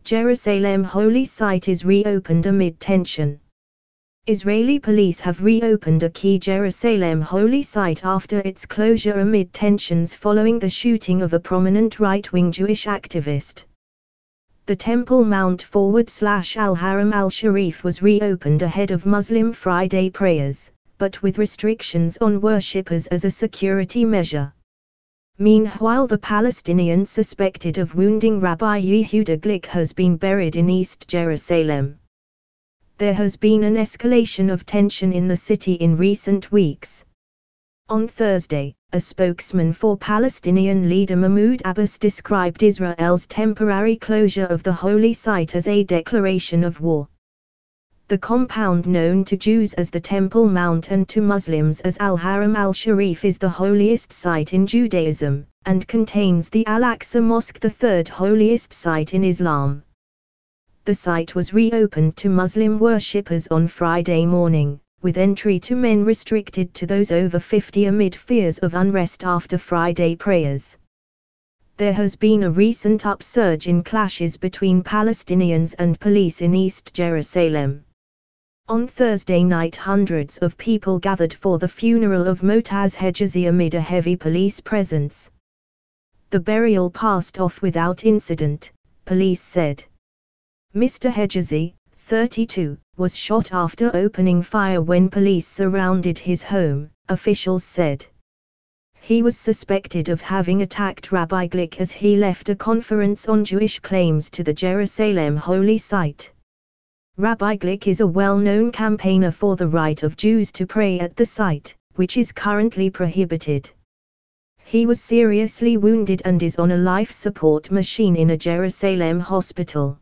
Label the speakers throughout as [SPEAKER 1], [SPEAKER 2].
[SPEAKER 1] Jerusalem holy site is reopened amid tension. Israeli police have reopened a key Jerusalem holy site after its closure amid tensions following the shooting of a prominent right-wing Jewish activist. The Temple Mount /Al-Haram al-Sharif was reopened ahead of Muslim Friday prayers, but with restrictions on worshippers as a security measure. Meanwhile, the Palestinian suspected of wounding Rabbi Yehuda Glick has been buried in East Jerusalem. There has been an escalation of tension in the city in recent weeks. On Thursday, a spokesman for Palestinian leader Mahmoud Abbas described Israel's temporary closure of the holy site as a declaration of war. The compound, known to Jews as the Temple Mount and to Muslims as Al-Haram al-Sharif, is the holiest site in Judaism, and contains the Al-Aqsa Mosque, the third holiest site in Islam. The site was reopened to Muslim worshippers on Friday morning, with entry to men restricted to those over 50 amid fears of unrest after Friday prayers. There has been a recent upsurge in clashes between Palestinians and police in East Jerusalem. On Thursday night, hundreds of people gathered for the funeral of Motaz Hejazi amid a heavy police presence. The burial passed off without incident, police said. Mr. Hejazi, 32, was shot after opening fire when police surrounded his home, officials said. He was suspected of having attacked Rabbi Glick as he left a conference on Jewish claims to the Jerusalem holy site. Rabbi Glick is a well-known campaigner for the right of Jews to pray at the site, which is currently prohibited. He was seriously wounded and is on a life support machine in a Jerusalem hospital.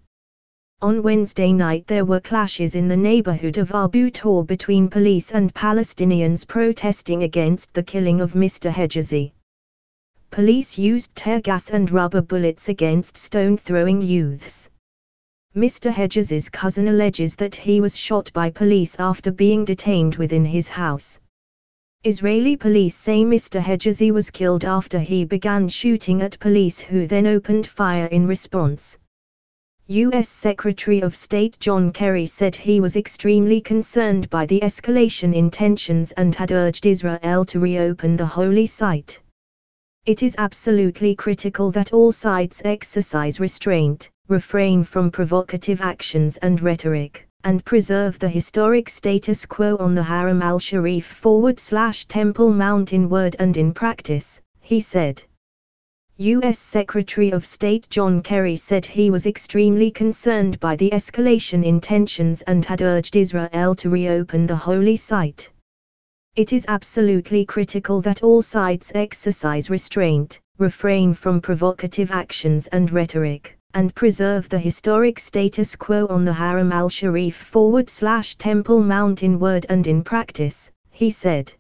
[SPEAKER 1] On Wednesday night, there were clashes in the neighborhood of Abu Tor between police and Palestinians protesting against the killing of Mr. Hejazi. Police used tear gas and rubber bullets against stone-throwing youths. Mr. Hejazi's cousin alleges that he was shot by police after being detained within his house. Israeli police say Mr. Hejazi was killed after he began shooting at police, who then opened fire in response. U.S. Secretary of State John Kerry said he was extremely concerned by the escalation in tensions and had urged Israel to reopen the holy site. It is absolutely critical that all sides exercise restraint, refrain from provocative actions and rhetoric, and preserve the historic status quo on the Haram al-Sharif / Temple Mount in word and in practice, he said. U.S. Secretary of State John Kerry said he was extremely concerned by the escalation in tensions and had urged Israel to reopen the holy site. It is absolutely critical that all sides exercise restraint, refrain from provocative actions and rhetoric, and preserve the historic status quo on the Haram al-Sharif / Temple Mount in word and in practice, he said.